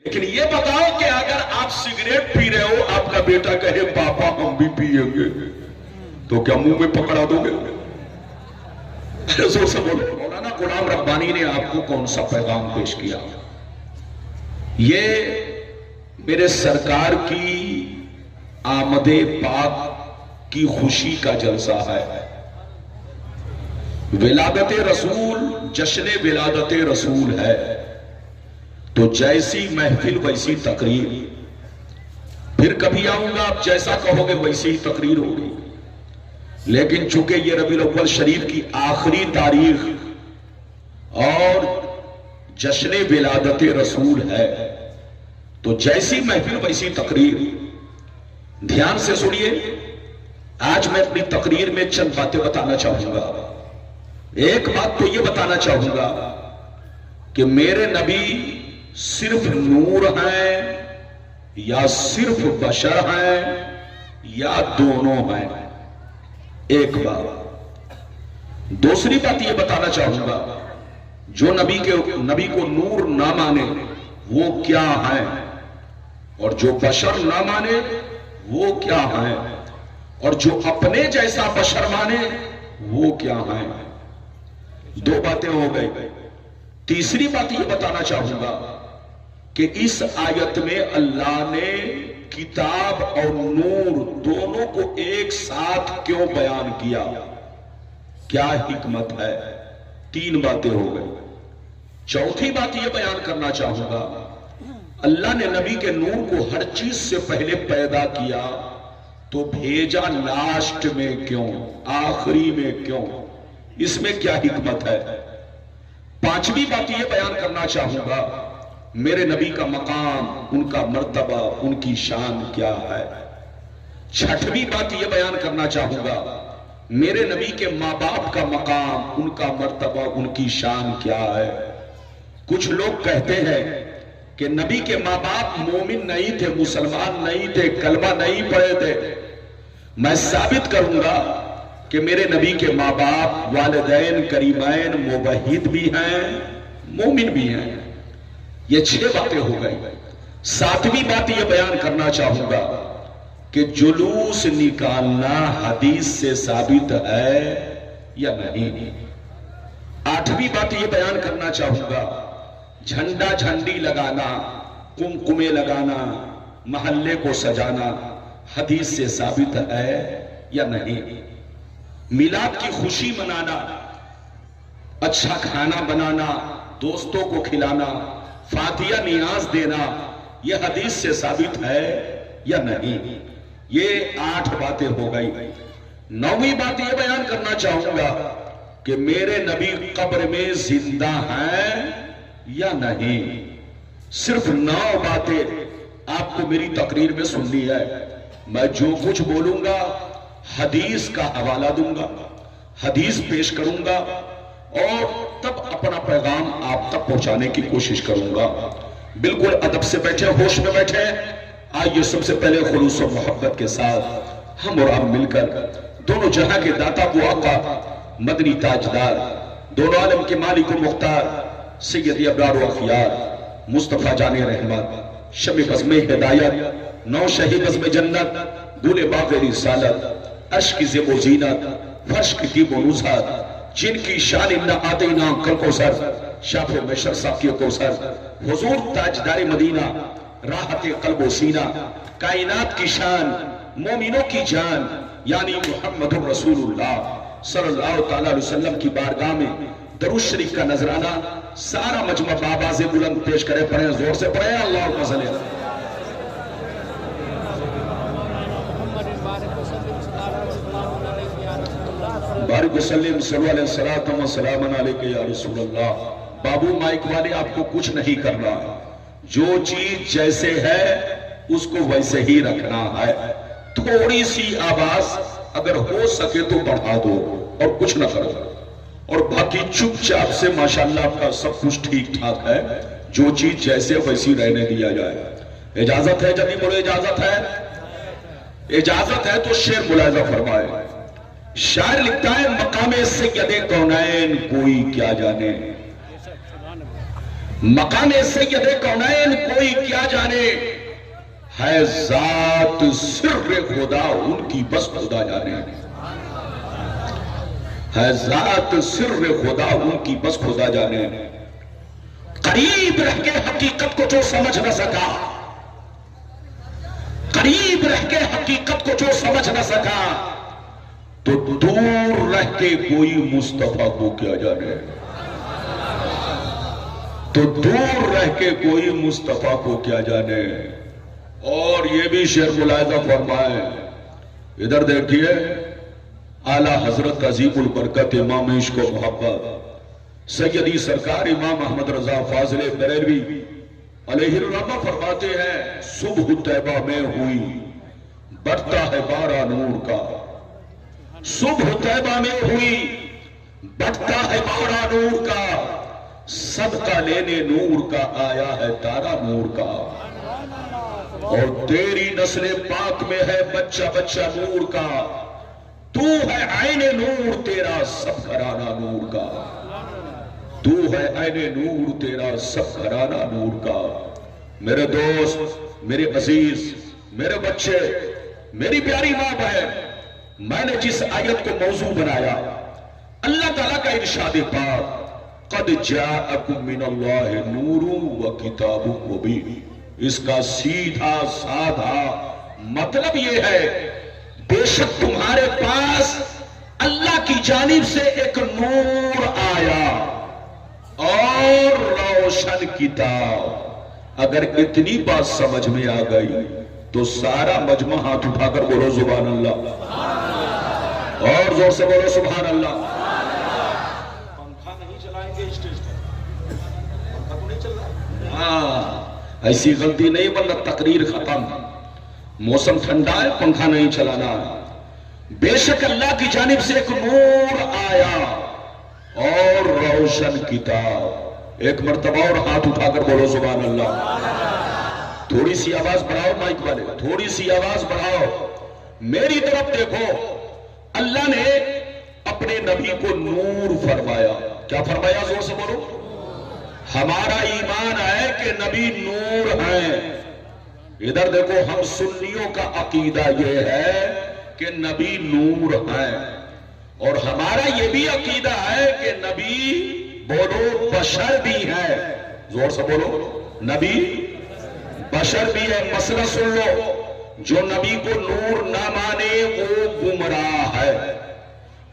لیکن یہ بتاؤ کہ اگر آپ سگریٹ پی رہے ہو، آپ کا بیٹا کہے پاپا ہم بھی پیئیں گے، تو کیا منہ میں پکڑا دو گے؟ زور سے بولو۔ مولانا غلام ربانی نے آپ کو کون سا پیغام پیش کیا؟ یہ میرے سرکار کی آمد پاک کی خوشی کا جلسہ ہے۔ ولادت رسول، جشن ولادت رسول ہے، تو جیسی محفل ویسی تقریر۔ پھر کبھی آؤں گا، آپ جیسا کہو گے ویسی ہی تقریر ہوگی۔ لیکن چونکہ یہ ربیع الاول شریف کی آخری تاریخ اور جشن ولادت رسول ہے، تو جیسی محفل ویسی تقریر۔ دھیان سے سنیے، آج میں اپنی تقریر میں چند باتیں بتانا چاہوں گا۔ ایک بات تو یہ بتانا چاہوں گا کہ میرے نبی صرف نور ہیں یا صرف بشر ہیں یا دونوں ہیں، ایک بات۔ دوسری بات یہ بتانا چاہوں گا، جو نبی کو نور نہ مانے وہ کیا ہیں، اور جو بشر نہ مانے وہ کیا ہیں، اور جو اپنے جیسا بشر مانے وہ کیا ہیں۔ دو باتیں ہو گئی۔ تیسری بات یہ بتانا چاہوں گا کہ اس آیت میں اللہ نے کتاب اور نور دونوں کو ایک ساتھ کیوں بیان کیا، کیا حکمت ہے۔ تین باتیں ہو گئی۔ چوتھی بات یہ بیان کرنا چاہوں گا، اللہ نے نبی کے نور کو ہر چیز سے پہلے پیدا کیا تو بھیجا لاسٹ میں کیوں، آخری میں کیوں، اس میں کیا حکمت ہے۔ پانچویں بات یہ بیان کرنا چاہوں گا، میرے نبی کا مقام، ان کا مرتبہ، ان کی شان کیا ہے۔ چھٹویں بات یہ بیان کرنا چاہوں گا، میرے نبی کے ماں باپ کا مقام، ان کا مرتبہ، ان کی شان کیا ہے۔ کچھ لوگ کہتے ہیں کہ نبی کے ماں باپ مومن نہیں تھے، مسلمان نہیں تھے، کلمہ نہیں پڑھے تھے۔ میں ثابت کروں گا کہ میرے نبی کے ماں باپ والدین کریمین موحد بھی ہیں، مومن بھی ہیں۔ یہ 6 باتیں ہو گئی۔ 7ویں بات یہ بیان کرنا چاہوں گا کہ جلوس نکالنا حدیث سے ثابت ہے یا نہیں۔ 8ویں بات یہ بیان کرنا چاہوں گا، جھنڈا جھنڈی لگانا، کمکمے لگانا، محلے کو سجانا حدیث سے ثابت ہے یا نہیں۔ میلاد کی خوشی منانا، اچھا کھانا بنانا، دوستوں کو کھلانا، فاتحہ نیاز دینا، یہ حدیث سے ثابت ہے یا نہیں۔ یہ 8 باتیں ہو گئی۔ 9ویں بات یہ بیان کرنا چاہوں گا کہ میرے نبی قبر میں زندہ ہیں یا نہیں۔ صرف 9 باتیں آپ کو میری تقریر میں سننی ہے۔ میں جو کچھ بولوں گا حدیث کا حوالہ دوں گا، حدیث پیش کروں گا، اور تب اپنا پیغام آپ تک پہنچانے کی کوشش کروں گا۔ بالکل ادب سے بیٹھے، ہوش میں بیٹھے۔ آئیے سب سے پہلے خلوص و محبت کے ساتھ ہم اور آپ مل کر دونوں جہاں کے داتا وہ آقا، مدنی تاجدار، دونوں عالم کے مالک و مختار، سید ابرار و اخیار، مصطفیٰ جان رحمت، شمع بزم ہدایت، نو شہی بزم جنت، گل باغ رسالت، عرش کی زیب و زینت، فرش کی دیب و نزہت، جن کی شان انا آتینا کل کوثر، شاف بشر ساقی کوثر، حضور تاجدار مدینہ، راحت قلب و سینہ، کائنات کی شان، مومنوں کی جان، یعنی محمد رسول اللہ صلی اللہ تعالی علیہ وسلم کی بارگاہ میں درود شریف کا نذرانہ سارا مجمع بآواز بلند پیش کرے۔ پڑھیں، زور سے پڑھیں، اللہم صلی اللہ۔ بارک وسلم صلی اللہ علیہ وسلم علیکہ یا رسول اللہ۔ بابو مائک والے آپ کو کچھ نہیں کرنا، جو چیز جیسے ہے اس کو ویسے ہی رکھنا ہے۔ تھوڑی سی آواز اگر ہو سکے تو بڑھا دو اور کچھ نہ کرو، اور باقی چپ چاپ سے ماشاءاللہ آپ کا سب کچھ ٹھیک ٹھاک ہے، جو چیز جیسے ویسی رہنے دیا جائے۔ اجازت ہے؟ جب بولے اجازت ہے؟ اجازت ہے تو شعر ملاحظہ فرمائے۔ شاعر لکھتا ہے، مقام سید کونین کوئی کیا جانے، مقام سید کونین کوئی کیا جانے، ہے ذات سر خدا ان کی بس خدا جانے، ہے ذات سر خدا ان کی بس خدا جانے۔ قریب رہ کے حقیقت کو جو سمجھ نہ سکا، قریب رہ کے حقیقت کو جو سمجھ نہ سکا، تو دور رہ کے کوئی مصطفیٰ کو کیا جانے، تو دور رہ کے کوئی مصطفیٰ کو کیا جانے۔ اور یہ بھی شعر ملاحظہ فرمائے، ادھر دیکھیے، اعلیٰ حضرت عظیم البرکت امام عشق و محبت سیدی سرکار امام احمد رضا فاضل بریلوی علیہ الرحمہ فرماتے ہیں، صبح طیبہ میں ہوئی بڑھتا ہے بارہ نور کا، صبح طیبہ میں ہوئی بڑھتا ہے بارہ نور کا، صدقہ لینے نور کا آیا ہے تارا نور کا، اور تیری نسل پاک میں ہے بچہ بچہ نور کا، تو ہے عین نور تیرا سب گھرانہ نور کا، تو ہے عین نور تیرا سب گھرانہ نور کا۔ میرے دوست، میرے عزیز، میرے بچے، میری پیاری ماں بہن، میں نے جس آیت کو موضوع بنایا، اللہ تعالیٰ کا ارشاد پاک، قد جاءکم من اللہ نور و کتاب مبین، اس کا سیدھا سادھا مطلب یہ ہے، بے شک تمہارے پاس اللہ کی جانب سے ایک نور آیا اور روشن کتاب۔ اگر اتنی بات سمجھ میں آ گئی تو سارا مجمع ہاتھ اٹھا کر بولو سبحان اللہ، اور زور سے بولو سبحان اللہ۔ پنکھا نہیں چلائیں گے اسٹیج پر، پنکھا تو نہیں چل رہا، ہاں ایسی غلطی نہیں ورنہ تقریر ختم، موسم ٹھنڈا ہے پنکھا نہیں چلانا۔ بے شک اللہ کی جانب سے ایک نور آیا اور روشن کتاب۔ ایک مرتبہ اور ہاتھ اٹھا کر بولو سبحان اللہ۔ تھوڑی سی آواز بڑھاؤ مائک والے، تھوڑی سی آواز بڑھاؤ، میری طرف دیکھو۔ اللہ نے اپنے نبی کو نور فرمایا، کیا فرمایا؟ زور سے بولو۔ ہمارا ایمان ہے کہ نبی نور ہیں۔ ادھر دیکھو، ہم سنیوں کا عقیدہ یہ ہے کہ نبی نور ہیں، اور ہمارا یہ بھی عقیدہ ہے کہ نبی بولو بشر بھی ہے، زور سے بولو، نبی بشر بھی ہے۔ مسئلہ سن لو، جو نبی کو نور نہ مانے وہ گمراہ ہے،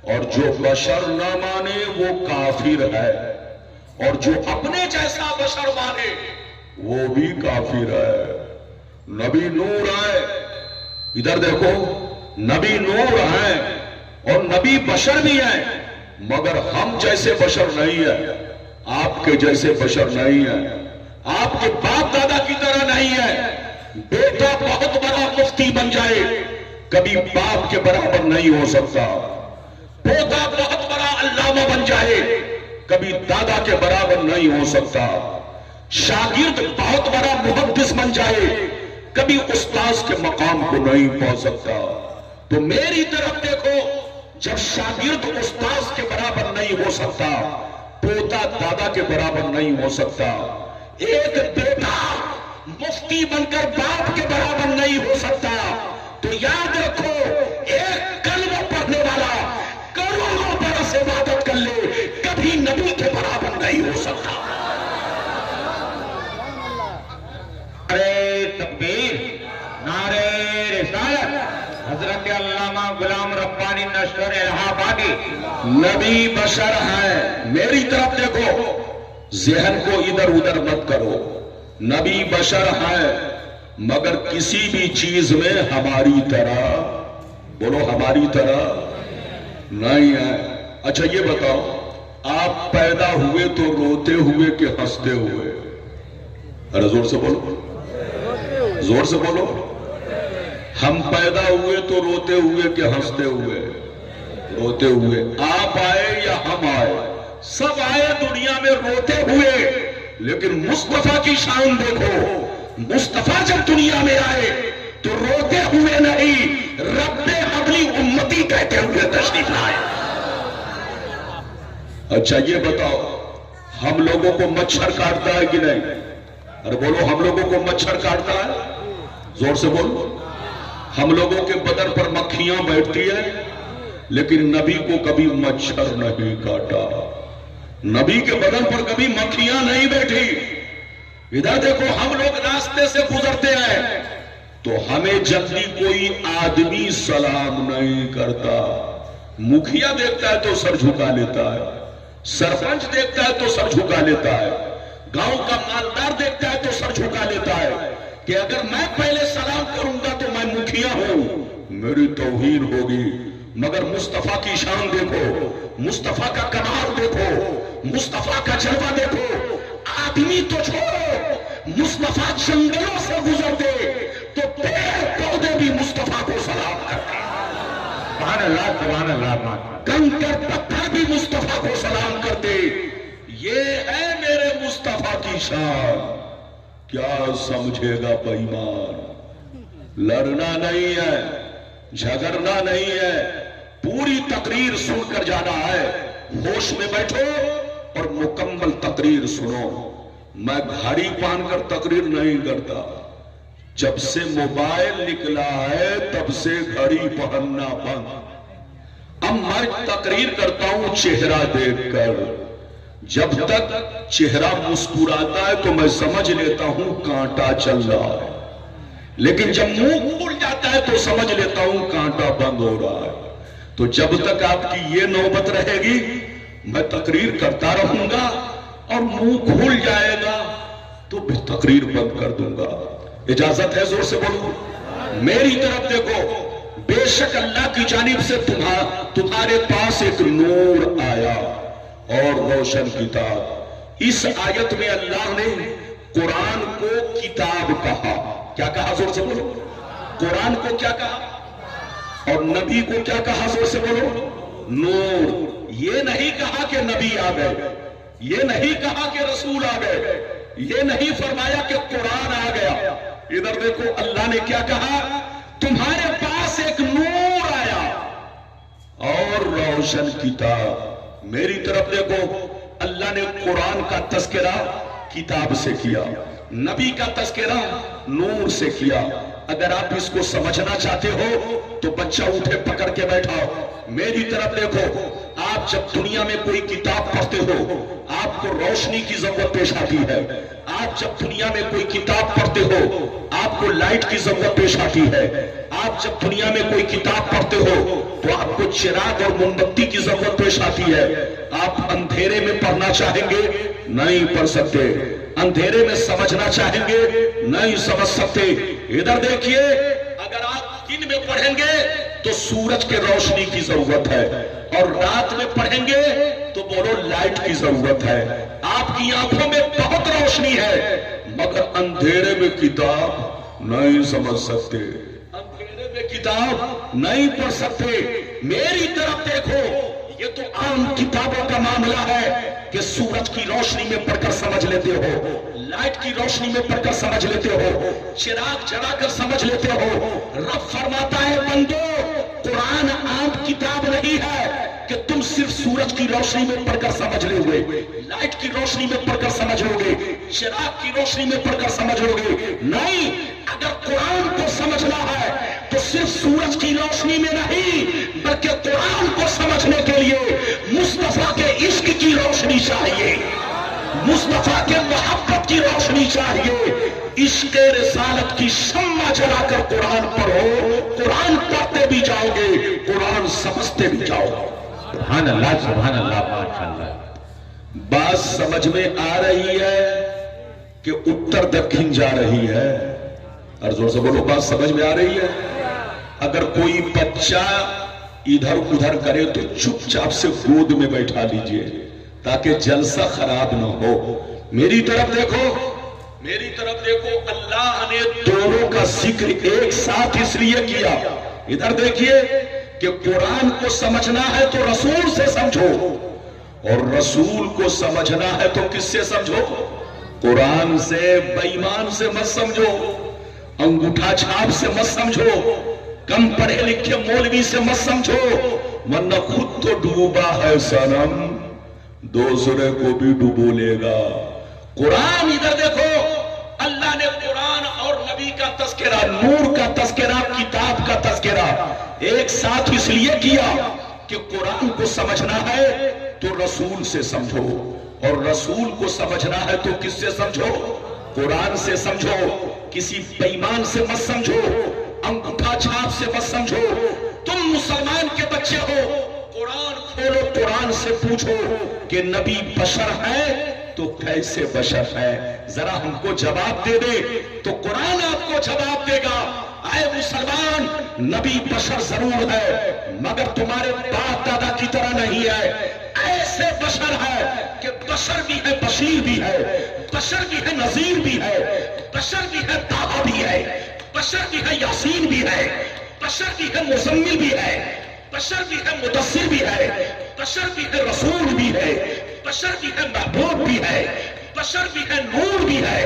اور جو بشر نہ مانے وہ کافر ہے، اور جو اپنے جیسا بشر مانے وہ بھی کافر ہے۔ نبی نور ہے، ادھر دیکھو، نبی نور ہیں اور نبی بشر بھی ہیں، مگر ہم جیسے بشر نہیں ہیں، آپ کے جیسے بشر نہیں ہیں، آپ کے باپ دادا کی طرح نہیں ہے۔ بیٹا بہت بڑا مفتی بن جائے کبھی باپ کے برابر نہیں ہو سکتا، پوتا بہت بڑا علامہ بن جائے کبھی دادا کے برابر نہیں ہو سکتا، شاگرد بہت بڑا محدث بن جائے کبھی استاذ کے مقام کو نہیں پہنچ سکتا۔ تو میری طرف دیکھو، جب شاگرد استاذ کے برابر نہیں ہو سکتا، پوتا دادا کے برابر نہیں ہو سکتا، ایک بیٹا مفتی بن کر باپ کے برابر نہیں ہو سکتا، تو یاد رکھو، ایک کلمہ پڑھنے والا کروڑوں برس عبادت کر لے کبھی نبی کے برابر نہیں ہو سکتا۔ نعرے تکبیر، نعرے رسالت، حضرت علامہ غلام ربانی نشتر الہ آبادی۔ نبی بشر ہے، میری طرف دیکھو، ذہن کو ادھر ادھر مت کرو، نبی بشر ہے مگر کسی بھی چیز میں ہماری طرح، بولو ہماری طرح نہیں ہے۔ اچھا یہ بتاؤ، آپ پیدا ہوئے تو روتے ہوئے کہ ہنستے ہوئے؟ ارے زور سے بولو، زور سے بولو۔ ہم پیدا ہوئے تو روتے ہوئے کہ ہنستے ہوئے؟ روتے ہوئے۔ آپ آئے یا ہم آئے، سب آئے دنیا میں روتے ہوئے، لیکن مصطفیٰ کی شان دیکھو، مصطفیٰ جب دنیا میں آئے تو روتے ہوئے نہیں، رب ابلی امتی کہتے ہوئے تشریف لائے۔ اچھا یہ بتاؤ، ہم لوگوں کو مچھر کاٹتا ہے کہ نہیں؟ ارے بولو، ہم لوگوں کو مچھر کاٹتا ہے؟ زور سے بولو۔ ہم لوگوں کے بدن پر مکھیاں بیٹھتی ہیں، لیکن نبی کو کبھی مچھر نہیں کاٹا، نبی کے بدن پر کبھی مکھیاں نہیں بیٹھی۔ ادھر دیکھو، ہم لوگ راستے سے گزرتے ہیں تو ہمیں جلدی کوئی آدمی سلام نہیں کرتا، مکھیا دیکھتا ہے تو سر جھکا لیتا ہے، سرپنچ دیکھتا ہے تو سر جھکا لیتا ہے، گاؤں کا مالدار دیکھتا ہے تو سر جھکا لیتا ہے کہ اگر میں پہلے سلام کروں گا تو میں مکھیا ہوں، میری توہین ہوگی۔ مگر مصطفیٰ کی شان دیکھو، مصطفیٰ کا کمال دیکھو، مصطفیٰ کا جلوہ دیکھو۔ آدمی تو چھوڑو، مصطفیٰ جنگلوں سے گزرتے تو پیڑ پودے بھی مصطفیٰ کو سلام کرتے، سبحان اللہ سبحان اللہ، کنکر پتھر بھی مصطفیٰ کو سلام کرتے۔ یہ ہے میرے مصطفیٰ کی شان۔ کیا سمجھے گا بے ایمان؟ لڑنا نہیں ہے، جھگڑنا نہیں ہے، پوری تقریر سن کر جانا ہے۔ ہوش میں بیٹھو اور مکمل تقریر سنو۔ میں گھڑی پہن کر تقریر نہیں کرتا، جب سے موبائل نکلا ہے تب سے گھڑی پہننا بند۔ اب میں تقریر کرتا ہوں چہرہ دیکھ کر، جب تک چہرہ مسکراتا ہے تو میں سمجھ لیتا ہوں کانٹا چل رہا ہے، لیکن جب منہ کھل جاتا ہے تو سمجھ لیتا ہوں کانٹا بند ہو رہا ہے۔ تو جب تک آپ کی یہ نوبت رہے گی میں تقریر کرتا رہوں گا، اور منہ کھل جائے گا تو پھر تقریر بند کر دوں گا۔ اجازت ہے؟ زور سے بولو۔ میری طرف دیکھو، بے شک اللہ کی جانب سے تمہارے پاس ایک نور آیا اور روشن کتاب۔ اس آیت میں اللہ نے قرآن کو کتاب کہا۔ کیا کہا؟ زور سے بولو۔ قرآن کو کیا کہا؟ اور نبی کو کیا کہا؟ زور سے بولو۔ نور۔ یہ نہیں کہا کہ نبی آ گئے، یہ نہیں کہا کہ رسول آ گئے، یہ نہیں فرمایا کہ قرآن آ گیا۔ ادھر دیکھو، اللہ نے کیا کہا؟ تمہارے پاس ایک نور آیا اور روشن کتاب۔ میری طرف دیکھو، اللہ نے قرآن کا تذکرہ کتاب سے کیا، نبی کا تذکرہ نور سے کیا۔ اگر آپ اس کو سمجھنا چاہتے ہو تو بچہ اٹھے پکڑ کے بیٹھاؤ۔ میری طرف دیکھو، آپ جب دنیا میں کوئی کتاب پڑھتے ہو آپ کو روشنی کی ضرورت پیش آتی ہے۔ آپ جب دنیا میں کوئی کتاب پڑھتے ہو آپ کو لائٹ کی ضرورت پیش آتی ہے۔ آپ جب دنیا میں کوئی کتاب پڑھتے ہو تو آپ کو چراغ اور موم بتی کی ضرورت پیش آتی ہے۔ آپ اندھیرے میں پڑھنا چاہیں گے نہیں پڑھ سکتے، اندھیرے میں سمجھنا چاہیں گے نہیں سمجھ سکتے۔ ادھر دیکھیے، اگر آپ دن میں پڑھیں گے تو سورج کے روشنی کی ضرورت ہے، اور رات میں پڑھیں گے تو بولو لائٹ کی ضرورت ہے۔ آپ کی آنکھوں میں بہت روشنی ہے، مگر اندھیرے میں کتاب نہیں سمجھ سکتے، اندھیرے میں کتاب نہیں پڑھ سکتے۔ میری طرف دیکھو، یہ تو عام کتابوں کا معاملہ ہے کہ سورج کی روشنی میں پڑھ کر سمجھ لیتے ہو، لائٹ کی روشنی میں پڑھ کر سمجھ لیتے ہو، چراغ جلا کر سمجھ لیتے ہو۔ رب فرماتا ہے بندو، قرآن عام کتاب نہیں ہے کہ تم صرف سورج کی روشنی میں پڑھ کر سمجھ لو گے، لائٹ کی روشنی میں پڑھ کر سمجھ لو گے، چراغ کی روشنی میں پڑھ کر سمجھ لو گے۔ نہیں، اگر قرآن کو سمجھنا ہے تو صرف سورج کی روشنی میں نہیں، بلکہ قرآن کو سمجھنے کے لیے مصطفیٰ کے عشق کی روشنی چاہیے، مصطفیٰ کے محبت کی روشنی چاہیے۔ عشق رسالت کی شمع جلا کر قرآن پڑھو، قرآن پڑھتے بھی جاؤ گے، قرآن سمجھتے بھی جاؤ گے۔ سبحان اللہ سبحان اللہ، ماشاءاللہ۔ بات سمجھ میں آ رہی ہے کہ اتر دکھن جا رہی ہے؟ اور زور سے بولو، بات سمجھ میں آ رہی ہے؟ اگر کوئی بچہ ادھر ادھر کرے تو چپ چاپ سے گود میں بیٹھا لیجئے تاکہ جلسہ خراب نہ ہو۔ میری طرف دیکھو، میری طرف دیکھو، اللہ نے دونوں کا ذکر ایک ساتھ اس لیے کیا۔ ادھر دیکھیے کہ قرآن کو سمجھنا ہے تو رسول سے سمجھو، اور رسول کو سمجھنا ہے تو کس سے سمجھو؟ قرآن سے۔ بے ایمان سے مت سمجھو، انگوٹھا چھاپ سے مت سمجھو، کم پڑھے لکھے مولوی سے مت سمجھو، ورنہ خود تو ڈوبا ہے صنم، دوسرے کو بھی ڈبو لے گا۔ قرآن ادھر دیکھو، اللہ نے قرآن اور نبی کا تذکرہ، نور کا تذکرہ، کتاب کا تذکرہ ایک ساتھ اس لیے کیا کہ قرآن کو سمجھنا ہے تو رسول سے سمجھو، اور رسول کو سمجھنا ہے تو کس سے سمجھو؟ قرآن سے سمجھو۔ کسی بے ایمان سے مت سمجھو، انگوٹھا چھاپ سے مت سمجھو۔ تم مسلمان کے بچے ہو، قرآن کھولو، قرآن سے پوچھو کہ نبی بشر ہے تو کیسے بشر ہے، ذرا ہم کو جواب دے دے تو قرآن آپ کو جواب دے گا۔ اے مسلمان، نبی بشر ضرور ہے مگر تمہارے باپ دادا کی طرح نہیں ہے، ایسے بشر ہے کہ بشر بھی ہے، بشیر بھی ہے، بشر بھی ہے، نذیر بھی ہے، بشر بھی ہے، طٰہٰ بھی ہے، بشر بھی ہے، یاسین بھی ہے، بشر بھی ہے، مزمل بھی ہے، بشر بھی ہے، مدثر بھی ہے، بشر بھی ہے، رسول بھی ہے، بشر بھی ہے، محبوب بھی ہے، بشر بھی ہے، نور بھی ہے۔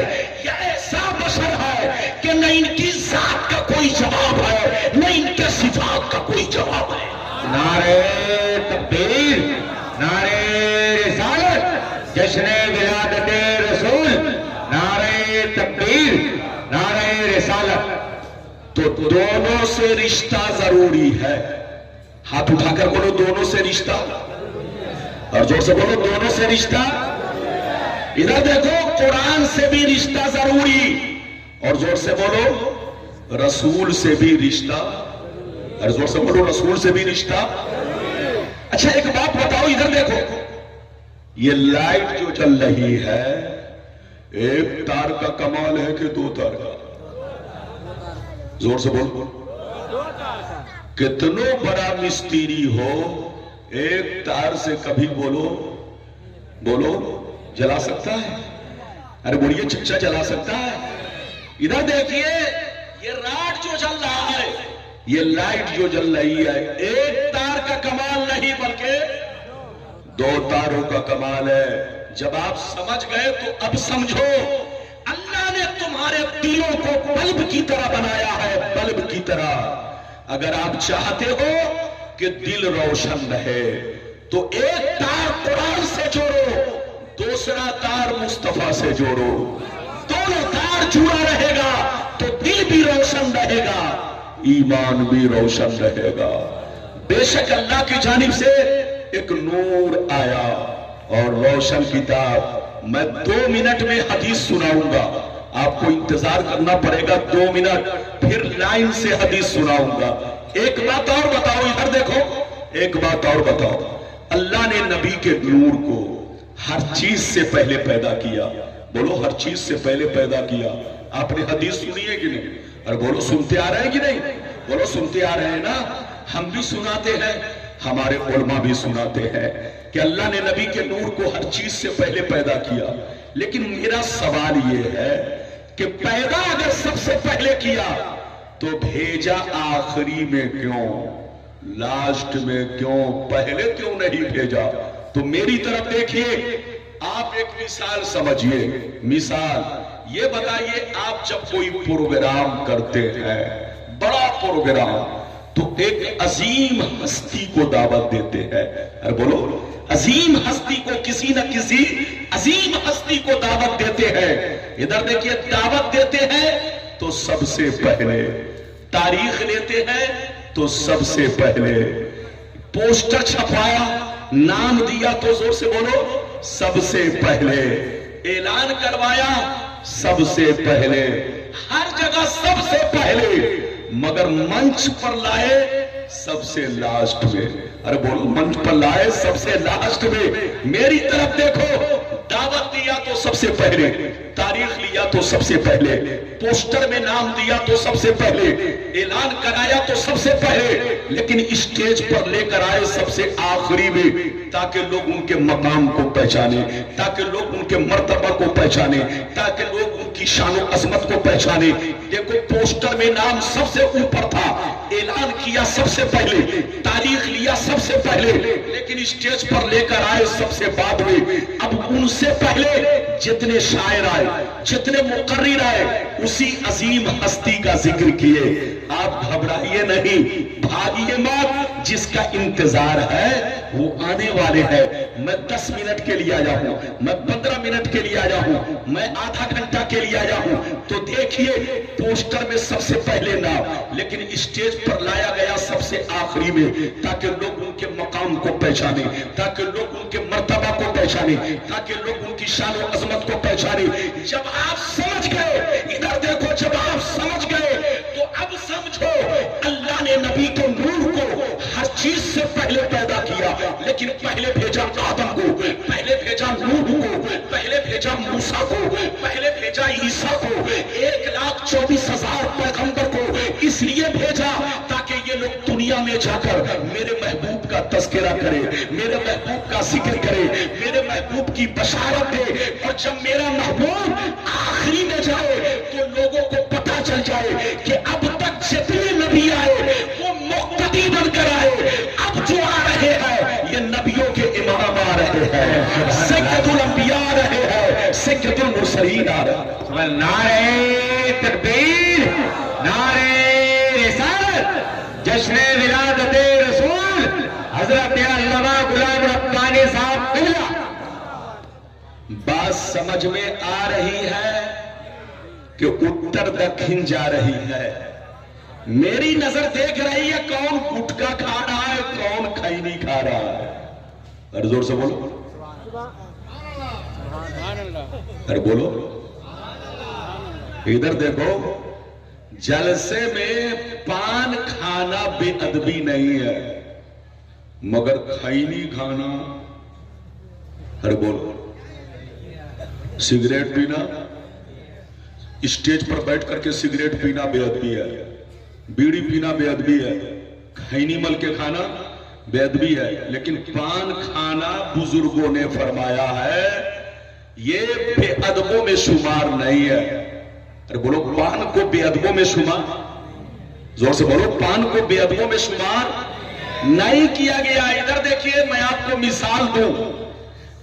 یہ ایسا بشر ہے کہ نہ ان کی ذات کا کوئی جواب ہے، نہ ان کے صفات کا کوئی جواب ہے۔ نعرہ تکبیر، نعرہ رسالت، جشن ولادت رسول، نعرہ تکبیر، نعرہ رسالت۔ تو دونوں سے رشتہ ضروری ہے۔ ہاتھ اٹھا کر بولو، دونوں سے رشتہ، اور زور سے بولو، دونوں سے رشتہ۔ ادھر دیکھو، قرآن سے بھی رشتہ ضروری، اور زور سے بولو رسول سے بھی رشتہ، اور زور سے بولو رسول سے بھی رشتہ۔ اچھا ایک بات بتاؤ، ادھر دیکھو، یہ لائٹ جو چل رہی ہے ایک تار کا کمال ہے کہ دو تار کا؟ زور سے بولو، کتنو بڑا مستری ہو ایک تار سے کبھی بولو جلا سکتا ہے؟ ارے بولیے، چچا جلا سکتا ہے؟ ادھر دیکھیے، یہ راڈ جو جل رہا ہے، یہ لائٹ جو جل رہی ہے، ایک تار کا کمال نہیں بلکہ دو تاروں کا کمال ہے۔ جب آپ سمجھ گئے تو اب سمجھو، اللہ نے تمہارے دلوں کو بلب کی طرح بنایا ہے، بلب کی طرح۔ اگر آپ چاہتے ہو کہ دل روشن رہے تو ایک تار قرآن سے جوڑو، دوسرا تار مصطفیٰ سے جوڑو، دونوں تار جڑا رہے گا تو دل بھی روشن رہے گا، ایمان بھی روشن رہے گا۔ بے شک اللہ کی جانب سے ایک نور آیا اور روشن کتاب۔ میں 2 منٹ میں حدیث سناؤں گا، آپ کو انتظار کرنا پڑے گا 2 منٹ، پھر لائن سے حدیث سناؤں گا۔ ایک بات اور بتاؤ، ادھر دیکھو، ایک بات اور بتاؤ، اللہ نے نبی کے نور کو ہر چیز سے پہلے پیدا کیا۔ بولو، ہر چیز سے پہلے پیدا کیا۔ آپ نے حدیث سنی ہے کہ نہیں؟ اور بولو، سنتے آ رہے ہیں کہ نہیں؟ بولو، سنتے آ رہے ہیں نا؟ ہم بھی سناتے ہیں، ہمارے علماء بھی سناتے ہیں کہ اللہ نے نبی کے نور کو ہر چیز سے پہلے پیدا کیا۔ لیکن میرا سوال یہ ہے کہ پیدا اگر سب سے پہلے کیا تو بھیجا آخری میں کیوں، لاسٹ میں کیوں، پہلے کیوں نہیں بھیجا؟ تو میری طرف دیکھیے، آپ ایک مثال سمجھیے۔ مثال یہ بتائیے، آپ جب کوئی پروگرام کرتے ہیں، بڑا پروگرام، تو ایک عظیم ہستی کو دعوت دیتے ہیں۔ ارے بولو، عظیم ہستی کو، کسی نہ کسی عظیم ہستی کو دعوت دیتے ہیں۔ ادھر دیکھیے، دعوت دیتے ہیں تو سب سے پہلے، تاریخ لیتے ہیں تو سب سے پہلے، پوسٹر چھپایا، نام دیا تو زور سے بولو سب سے پہلے، اعلان کروایا سب سے پہلے، ہر جگہ سب سے پہلے، مگر منچ پر لائے سب سے لاسٹ میں۔ ارے بولو، منچ پر لائے سب سے لاسٹ میں۔ میری طرف دیکھو، دعوت دیا تو سب سے پہلے، تاریخ لیا تو سب سے پہلے، پوسٹر میں نام دیا تو سب سے پہلے، اعلان کرایا تو سب سے پہلے، لیکن اسٹیج پر لے کر آئے سب سے آخری میں، تاکہ لوگ ان کے مقام کو پہچانے، تاکہ لوگ ان کے مرتبہ کو پہچانے، تاکہ لوگ ان کی شان و عظمت کو پہچانے۔ دیکھو، پوسٹر میں نام سب سے اوپر تھا، اعلان کیا سب سے پہلے، تاریخ لیا سب سے پہلے، لیکن اسٹیج پر لے کر آئے سب سے بعد میں۔ اب ان سے پہلے جتنے شاعر آئے، جتنے مقرر آئے، اسی عظیم ہستی کا ذکر کیے۔ آپ گھبرائیے نہیں، بھاگیے مت، جس کا انتظار ہے وہ آنے والے ہیں۔ میں 10 منٹ کے لیے آیا ہوں, میں 15 منٹ کے لیے آیا ہوں, میں آدھا گھنٹہ کے لیے آیا ہوں, تو دیکھیے پوسٹر میں سب سے پہلے نام, لیکن اسٹیج پر لایا گیا سب سے آخری میں, تاکہ لوگ ان کے مقام کو پہچانے, تاکہ لوگ ان کے مرتبہ کو پہچانے, تاکہ لوگ ان کی شان و عظمت کو پہچانے. جب آپ سمجھ گئے, ادھر دیکھو, جب آپ سمجھ گئے تو اب سمجھو اللہ نے نبی کو, نور کو ہر چیز سے پہلے پیدا کیا, لیکن پہلے بھیجا آدم کو, پہلے بھیجا نوح کو, پہلے بھیجا موسیٰ کو, پہلے بھیجا عیسیٰ کو, 1,24,000 پیغمبر کو اس لیے بھیجا تاکہ یہ لوگ دنیا میں جا کر میرے محبوب کا تذکرہ کرے, میرے محبوب کا ذکر کرے, میرے محبوب کی بشارت دے. اور جب میرا محبوب آخری میں جائے تو لوگوں کو پتا چل جائے کہ اب تک جتنے نبی آئے وہ مقتدی بن کر آئے, اب جو آ رہے ہیں یہ نبیوں کے امام آ رہے ہیں, سید الانبیاء آ رہے ہیں, سید المرسلین آ رہے ہیں. نعرہ تکبیر, نعرہ رسالت, جشن ولادت رسول حضرت علامہ غلام ربانی صاحب قبلہ. بات سمجھ میں آ رہی ہے کہ اتر دکھن جا رہی ہے. میری نظر دیکھ رہی ہے کون گٹکا کھا رہا ہے, کون کھینی کھا رہا ہے. ارے زور سے بولو, ارے بولو. ادھر دیکھو, جلسے میں پان کھانا بے ادبی نہیں ہے, مگر کھینی کھانا, ارے بولو. سگریٹ پینا, اسٹیج پر بیٹھ کر کے سگریٹ پینا بے ادبی ہے, بیڑی پینا بے ادبی ہے, کھینی مل کے کھانا بے ادبی ہے, لیکن پان کھانا بزرگوں نے فرمایا ہے یہ بے ادبوں میں شمار نہیں ہے. ارے بولو, پان کو بے ادبوں میں شمار, زور سے بولو, پان کو بے ادبوں میں شمار نہیں کیا گیا. ادھر دیکھیے, میں آپ کو مثال دوں.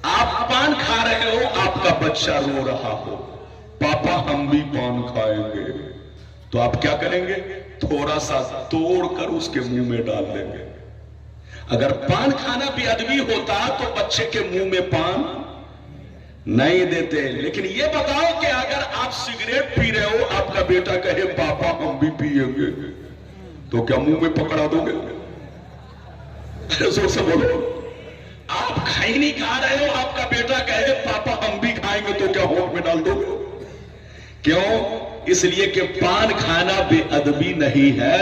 آپ پان کھا رہے ہو, آپ کا بچہ رو رہا ہو, پاپا ہم بھی پان کھائیں گے, تو آپ کیا کریں گے؟ تھوڑا سا توڑ کر اس کے منہ میں ڈال دیں گے. اگر پان کھانا بے ادبی ہوتا تو بچے کے منہ میں پان نہیں دیتے. لیکن یہ بتاؤ کہ اگر آپ سگریٹ پی رہے ہو, آپ کا بیٹا کہے پاپا ہم بھی پیئیں گے, تو کیا منہ میں پکڑا دو گے؟ زور سے بولو. آپ کھینی کھا رہے ہو, آپ کا بیٹا کہے پاپا ہم بھی کھائیں گے, تو کیا ہونٹ میں ڈال دو گے؟ کیوں؟ اس لیے کہ پان کھانا بے ادبی نہیں ہے.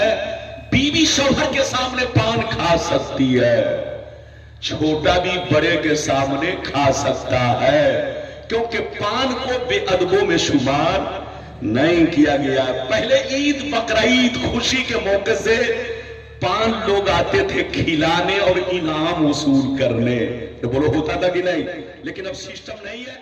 بیوی شوہر کے سامنے پان کھا سکتی ہے, چھوٹا بھی بڑے کے سامنے کھا سکتا ہے, کیونکہ پان کو بے ادبوں میں شمار نہیں کیا گیا. پہلے عید, بقرعید, خوشی کے موقع سے پان لوگ آتے تھے کھلانے اور انعام وصول کرنے. تو بولو, ہوتا تھا کہ نہیں؟ لیکن اب سسٹم نہیں ہے.